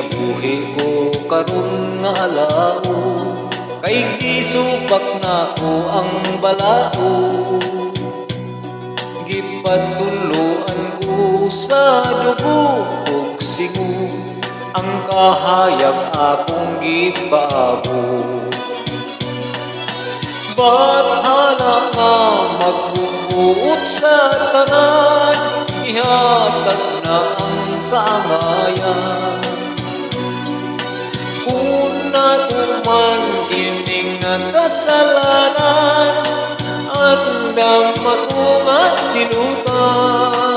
kinabuhi ko karon nga alao, kay gisupak na ko ang balao. Gipatuloan ko sa dugo ug singo, ang kahayag akong gipaabot. Bahala nga magbubuot sa tanan, ihatag na ang kaangayan. Kung natuman kining nga kasalanan, andam matungat sinutan.